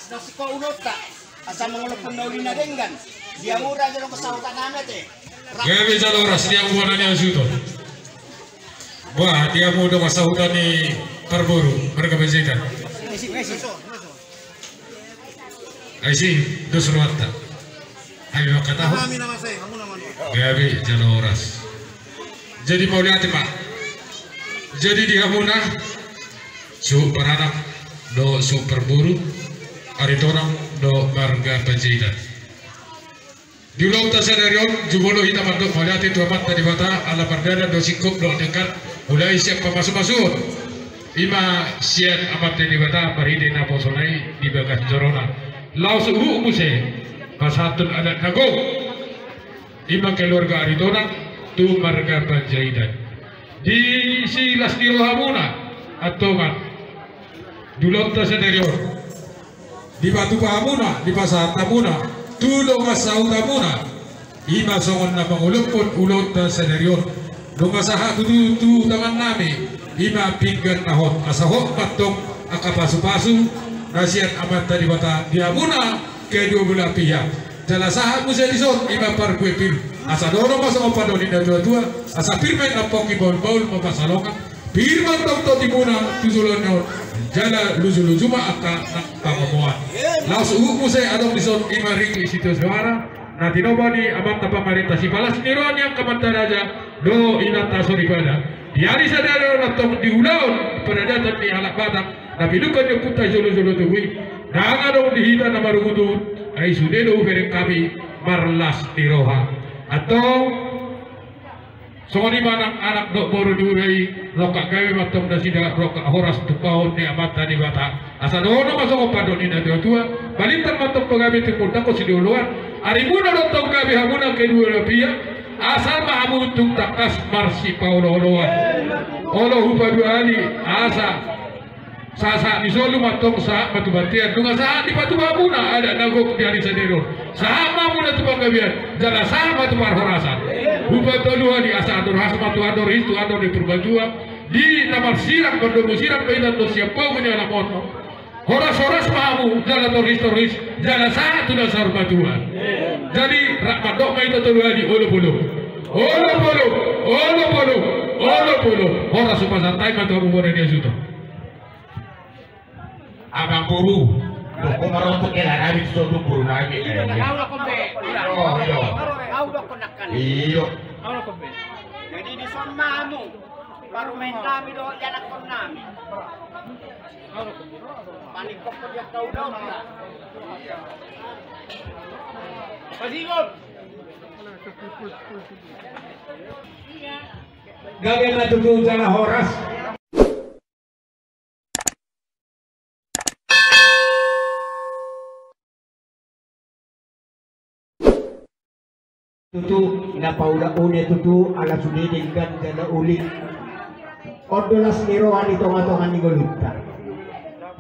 nasi ko ulot ta. Asa mangulog pendauli na denggan. Dia murah aja dong kesautan amat Gabi Jaloras dia buananya suto. Wah dia mau dong kesautan ni terburu mereka berjaya. Aisi dos ruata. Ayo kata. Gabi Jaloras. Jadi mau lihat pak. Jadi dia muna super anak do super buru. Aritonang do marga penjaitan. Di ulang tasadarion jumolo hitam mandok melihat itu amat tadi bata ala perdana do singkup do dekat mulai siap masuk ima sian amat tadi bata paride na posonai di bagas jorona lau suhu muse pasatun adat nago ima keluarga Aritonang tu marga penjaitan di si Lasdiro Hamuna atau kan di ulang tasadarion di Batu Pahamuna, di Pasar Tamuna, tulong sa Utamuna, ima songon na pangulupon ulot na senaryon. Nung asaha tu tangan nami, ima pinggan nahot, asahot patong akapasu-pasu, nasiyan amat tadi bata, di Amuna, kedua belah pihak. Jalasaha musa dison, ima parkuepil, asa dono masang opadoni na dua-dua, asa pirmen na poki baul-baul mapasalongan, pirman tau-tau timuna, tujulan nyon, jala luzu-luzuma aka pangomoan. Langsung musay adong dison imaring situ suara. Nanti nobani amat tapa marita si balas niron yang kamantaraja do inata soribada. Diari sadaro natong diulaon pada datang di halak batang. Nabi lukan yang putai jolo-jolo tuwi. Danga dong dihita na marugutun. Ay sudedo ufereng kami marlas niroha. Atau Songoni manang anak dok baru diurai lokak gawe matong dasi dalam rokak horas tupahon ni amat tadi bata asa dono masuk opadon ina dua balintan matong pagawe timur tako si duluan ari muna dotong gawe hamuna kedua lapia asal mahamu tung takas marsi paulo loan olo hupadu ali asa sasa nisolu matong sa matubatian dunga sa di batu hamuna ada nagok di hari sadero sama muna tu pagawean jala sama tu parhorasan Hubatoluha di asa ador hasma tu ador itu ador di perbajua di namar sirak berdomu sirak paidan to siapa punya anak mono horas mahamu jala toris jala saat tu dasar batuan jadi rakmat dok mai toluha di olo polo horas supasantai matu abu bore dia suto abang buru dok marontok kela habis to buru lagi iyo. Jadi di son mamu baru main kami do jalan kon kami. Panik kok dia tahu dong. Pasigol. Gabi na tutu jana horas. Tutu na paula une tutu ala sudiding gan jana uli ordolas nirohan ito ngatongan ni golutta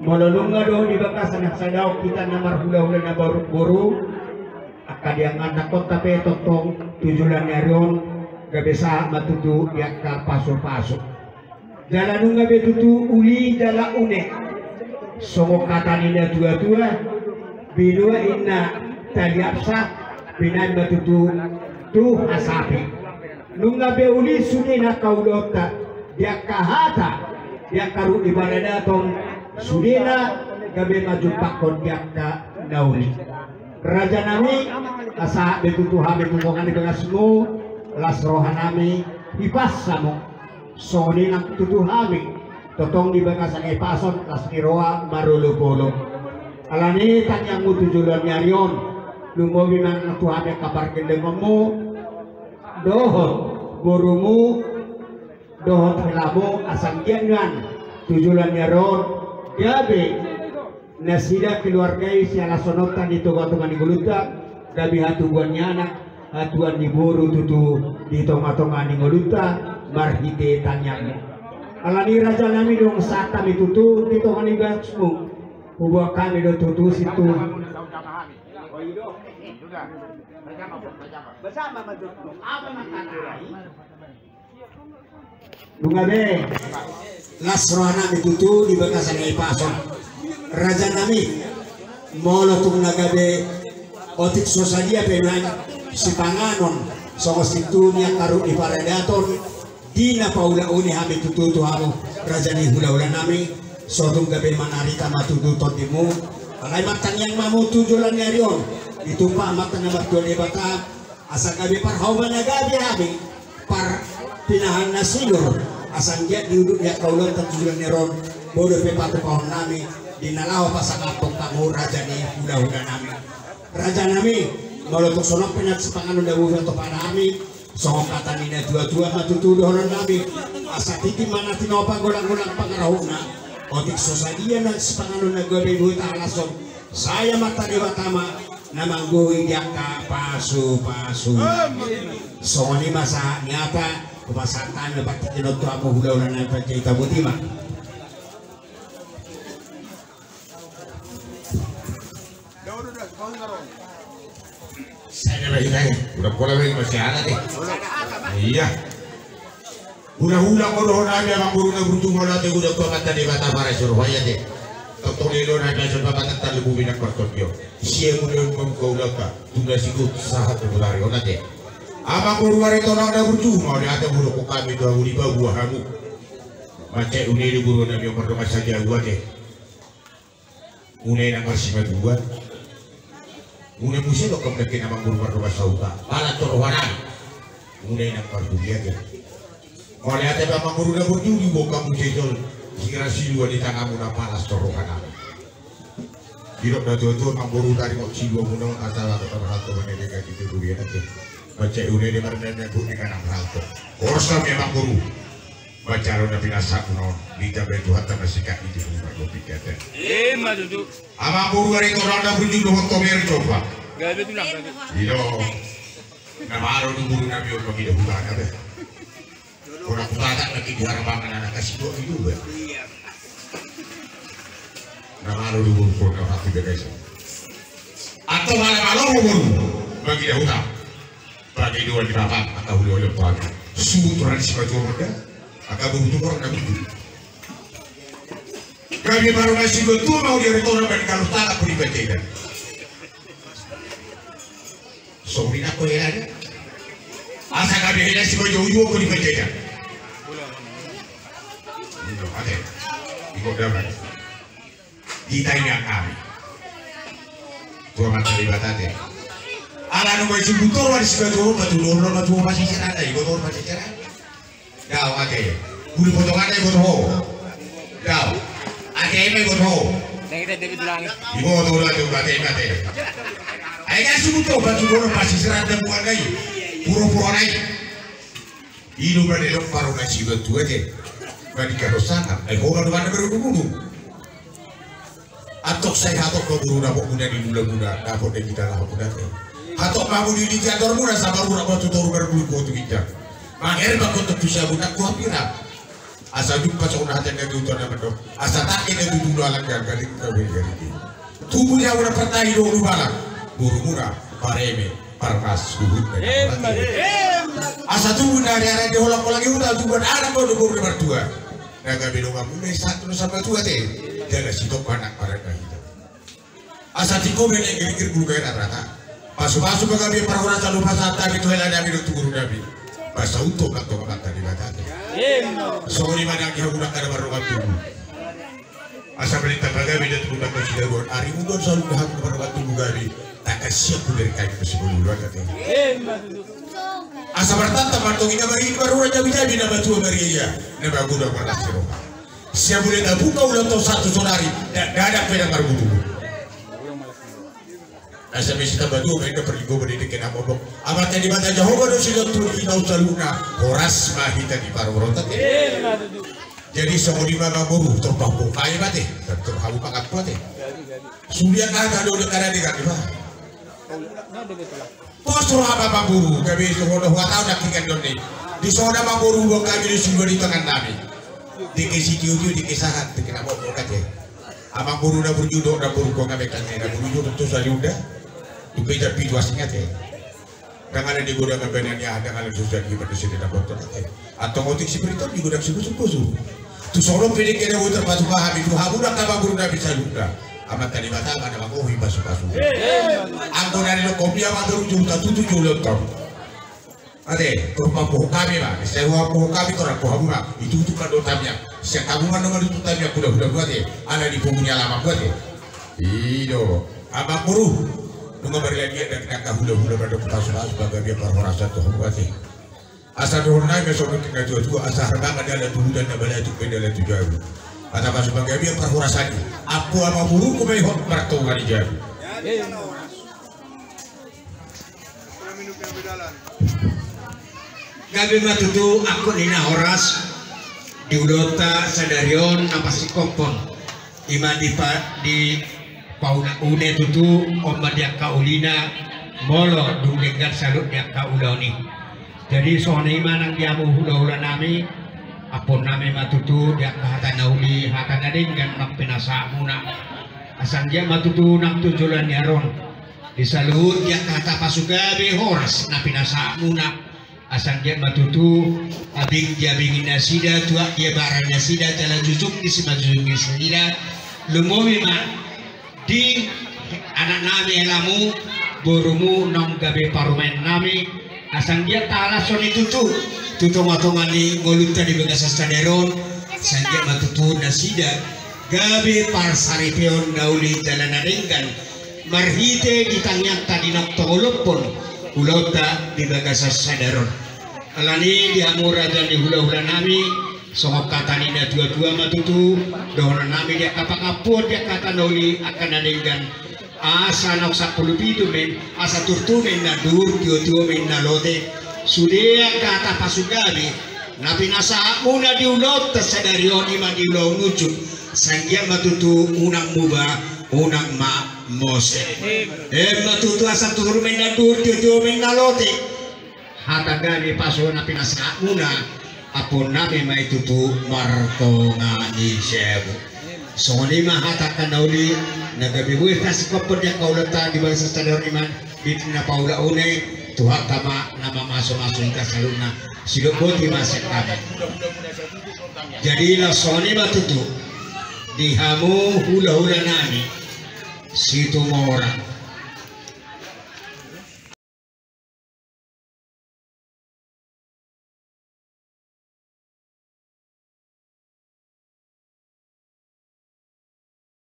mololunga do di bakas anak sadaw kita namar hula-hula na buru akadiangan nakot tapi totong tujulan narion gabesa matutu yak ka paso-paso jalan gabe tutu uli jala une songo kata nina dua-dua binua inna taliapsa Pinan matutu tu asapi nunga beuli sudina kaulota dia kahata dia karu ibarada tong sudina gabe majupakon dia ka nauli raja nami asa betutu habe tungongan di bengasmu las rohanami hipasamu soni nak tutu habe totong di bengasan epason las niroa marulu-polo alani tanya mutu julan nyarion Lungo binang Tuhan yang kabar kendengmu dohon gurumu dohon telamu asam jangan tujuan nyaron gabe nasida keluarga siala sonotan di toga-toga di guluta gabi hatuannya anak hatuan di buru tutu di tonga-tonga di guluta marhite tanyanya alani raja nami dong saat kami tutu di tonga di gasmu ubah kami do tutu situ bersama menurutmu apa makanan bunga be las rohana ditutu di bekasan ipason raja nami molo tung nagabe otik sosalia penan si panganon songo situnya karu iparadaton dina paula uni hami tututu hamu rajani hula-hula nami sotung gabe manarita matututot dimu alay matang yang mamutu julan nyarion ditumpa matang na batuan ibata asa gabe parhawa na gabe hami par pinahan na silur asang dia diuduk ya kaulan terjulan neron bodoh pepatu kawan nami dinalaw pa sa kapong kamu raja ni hula-hula nami raja nami malotok sonok pinat sa panganon na buwan to para nami songok kata nina dua-dua matutudohan nami asa titi mana tinopa gulang-gulang pangarahuna otik sosadia na sa panganon na gabi buhay talason saya mata di batama na mangguhin dia ka pasu-pasu so ni masa nyata kumasatan na bakit tinoto ako hula-hula na pagkita butima saya lagi udah pola lagi masih ada deh iya hula-hula kodoh nabi abang guru na beruntung hola teh udah kata di bata para surabaya deh totong lilo nabi asal bapak tak lebu binak pertokyo siang udah mengkaulaka tunda sikut sahat berlari ona deh abang guru hari tonang na beruntung mau ada bulu kami dua ribu buah kamu macet unai guru nabi yang berdoa saja gua deh unai nak bersih dua Mune musim lo kemudian abang guru berdoa sauta, malah terwana. Mune nak berdunia je. Kalau ada abang guru dah berjudi buka muncul, kira silua di tangan muna panas terwana. Hidup dah tua abang guru dari mau silua muna asal atau terhalto menelitikan itu dunia nanti. Baca une di mana pun di kanan halto. Korsa memang guru. Baca lo nabi nasak no, kita berdoa tanpa sikat itu bukan berpikir. Madudu. Abang guru hari orang dah berjudi untuk meri coba. Gak ada tulang lagi. Iyo, nama arah tu guru nabi orang kita bukan ada. Orang putar lagi di harapan anak kasih dua itu ber. Nama arah tu guru orang hati beres. Atau malam-malam guru bagi dia hutang, bagi dua di bapak atau dua di bapak. Sutra di sebelah mereka, akan beruntung orang nabi itu. Kami baru masih betul mau dia retorna dan kalau tak aku dibacakan. Sobrin aku ya ada. Asa kami hanya si baju aku dibacakan. Ini ada. Ikut dapat. Kita ini kami. Tua macam di batate. Ala nu baju butor wali si baju batu lolo batu masih cerah ada. Ikut orang masih cerah. Dah ada. Bulu potongan ada ikut ho. Dah. Ada yang ikut ho. Kita David tulang. Ikut orang tu batai. Ayah subuh batu lolo masih cerah dan bukan lagi. Puro-puro naik. Hidup pada dok paru nasi batu aja. Bagi karosangan. Orang tu mana berudung. Atok saya atok kau guru dapur muda di mula-mula dapur dan kita lah muda teh. Atok kamu di kantor muda sama guru batu toru berbulu kau tu kita. Mangher bakut tu bisa budak kau pirang. Asal jumpa seorang hati yang itu nama dok. Asal tak ini dulu alat gagal kau beri. Tubuhnya udah pernah hidup dulu balak. Guru muda pareme parmas guru. Asal tubuh dari arah dia ulang lagi udah tubuh anak kau guru berdua. Naga bilang kamu ni satu sama tua teh. Jangan sitok anak pada kita. Asal tiko beli gelir guru gaya rata. Pasu-pasu bagaimana para orang calon pasar tadi tu helah nabi tu guru nabi. Pasal untuk atau kata di mata. Sorry mana dia udah kada baru waktu. Asal berita bagaimana tu udah kasih buat hari muda selalu dah baru waktu bagaimana. Tak kasih aku dari kain sebelum luar kata. Asal bertanta martoginya bagi baru raja bijabi nama tua beri ya. Nama aku dah pernah seroka. Siapa boleh tak buka ulang tahun satu sonari dan ada pedang berbudu. Asal mesita batu mereka pergi go berdedik kena mobok. Amat yang dibaca Jehovah dan sudah turun kita usaluna horas mahita di paru rotak. Jadi semua di mana boru terpampung kaya mati terhabu pakat kuat. Sudah ada dulu karena dekat di mana. Postur apa bamburu kami semua dah tahu nak ikan doni. Di sana bamburu kami di sumber di tangan kami. Dikasih tiu-tiu dikisahan dikena mau katanya abang buru dah berjuduk dah buru kau ngamek tanya dah berjuduk tu saja udah tu beda pitu asingnya teh dengan ada di gudang kebenarannya ada dengan susah di pada sini dah botol atau motif si berita di gudang subuh tu sorong pilih kena utar patu paham itu hamu dah kabang buru dah bisa lupa amat tadi mata ada makohi pasu-pasu angko dari lo kopi apa turun juta tujuh juta ade kurma poh kami ba sewa poh kami korang poh bunga itu kan dotamnya siang tabungan nomor itu tamnya kuda buat ya ada di punggungnya lama buat ya iyo abang buruh nunggu berlagi dan kakak hula pada pasu sebagai dia perhorasa tuh buat ya asal dornai besok kita jual asal harga ada tuh dan ada itu beda itu jauh atau sebagai dia perhorasa aku sama buruh kau mehok bertemu di jauh gabi matutu aku nina horas diudota sadarion napasi kompon ima di pauna une tutu omba dia kaulina molo dunglengan salut dia kauloni jadi soalnya ima nang diamu hula-hula nami apon nami matutu dia kahata nauli hata nadinggan napinasa muna asang dia matutu nak tujulan yaron disalut dia kahata pasugabi horas napinasa muna asang dia matutu abing dia bingin nasida tua dia barang nasida jalan jujung di semajung nasida lumowi ma di anak nami elamu borumu nong gabe parumen nami asang dia tala soni tutu matongan di ngoluta di bekas staderon asang dia matutu nasida gabe par saripeon dauli jalan adengkan marhite di tangyak tadi nok tolopon ulota di bagas sadaron alani di amura dan di hula-hula nami songok kata nida dua-dua matutu dohona nami dia kapakapur dia kata noli akan adenggan asa nok 10 pitu men asa turtu men na dur tio men na lote sudia kata pasugabi napi nasa muna di ulota sadarion ima di ulau nujuk sanggia matutu unang muba unang ma mose matutu asa turun menadur tio menalote hata gani paso na pinasa muna apon nami mai tutu martonga ni sebu so lima hata kanauli nagabibuy kasi kopod ya kaulata di bangsa stadion iman bit na paula une tuha tama nama maso-maso ika saluna silupoti masek kami jadilah soni matutu dihamu hula-hula nami situ orang